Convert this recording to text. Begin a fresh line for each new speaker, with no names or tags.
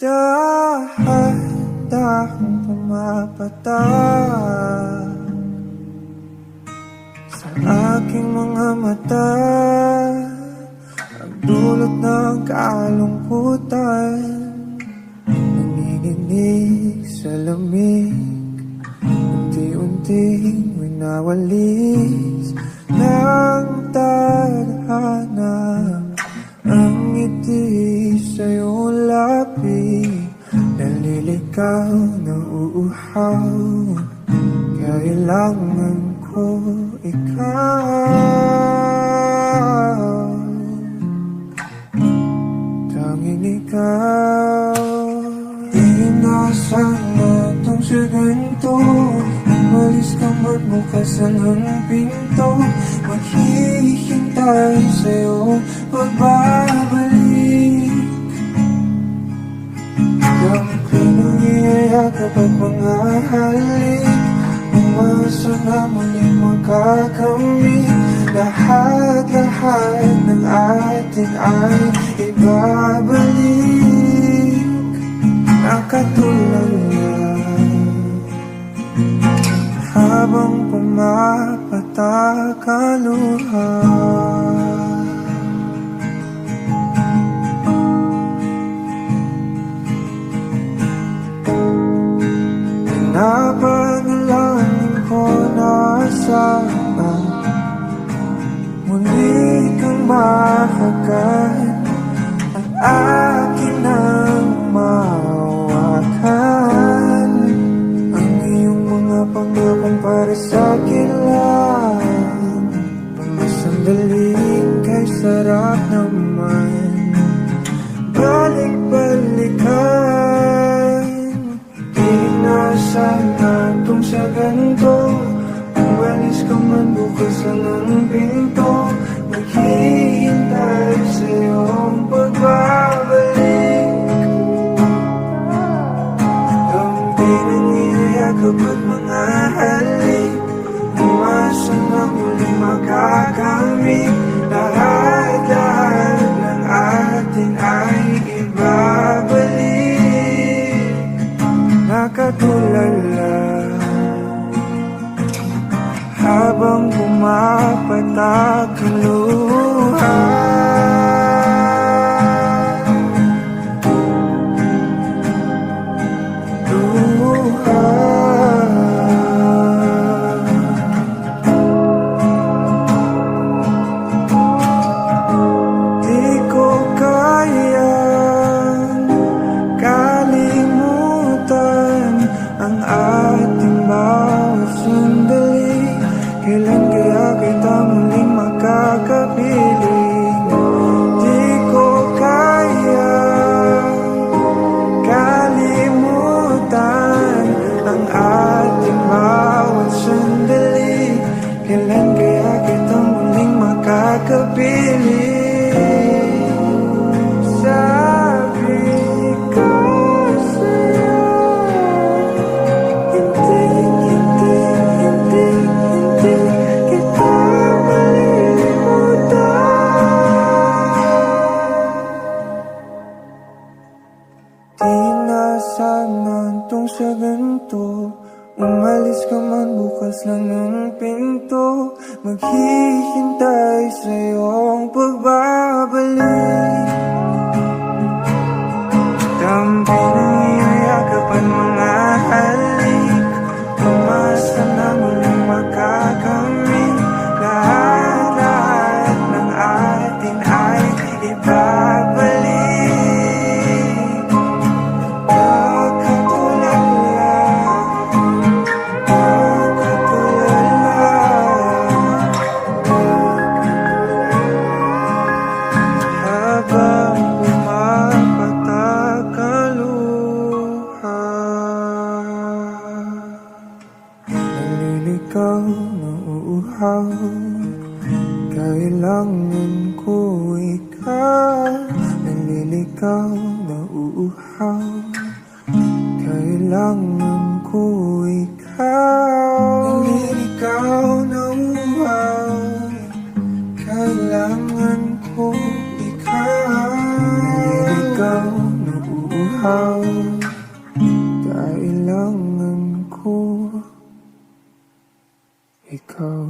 Dahan-dahang pumapatak sa aking mga mata, ang dulot ng kalungkutan, nanginginig sa lamig, unti-unting winawalis ng tadhana. Ang ngiti sa'yo lapi, naliligaw na uuhaw. Kailangan ko ikaw, tanging ikaw. Inaasahan natong sa ganito, umalis ka magbukas ng pinto, maghihintay sa'yo pagbabalik. Ang pinangiyayakap at mga halik, umasa na muling magkakamit. Lahat-lahat ng atin ay ibabalik, nakatulala habang pumapatak ang luha. Napagalanin ko na sana muli kang mahagan, ang akin ang mahawakan, ang iyong mga pangakong para sa akin lang. Pamasandaling kay sarap naman balik-balikan. Inaasahan natong sa ganito, umalis ka man bukas ang pinto, maghihintay sa'yo ang pagbabalik. Ang pinangiyayakap at mga halik, umasa na muling makakamit. Lahat-lahat ng atin ay ibabalik, nakatulala habang pumapatak ang luha. Di ko kayang kalimutan ang ating bawat sandali. Kailan kaya kita muling makakapiling? Di ko kaya kalimutan ang ating bawat sandali. Kailan kaya kita muling makakapiling? Sabi ko sa'yo, hindi kita malilimutan. Di naasahan tong sa ganito, umalis ka man bukas lang ng pinto, maghihintay sa'yo ang pagbabalik. Ang pinangiyayakap at mga halik, umasa na muling makakamit. Lahat-lahat ng atin ay ibabalik, nakatulala, nakatulala, habang pumapatak ang luha. Naliligaw na uuhaw, kailangan ko ikaw. Naliligaw na uuhaw, kailangan ko ikaw. Naliligaw na uuhaw, kailangan ko ikaw. Naliligaw na uuhaw, ang kailangan ko. Ikaw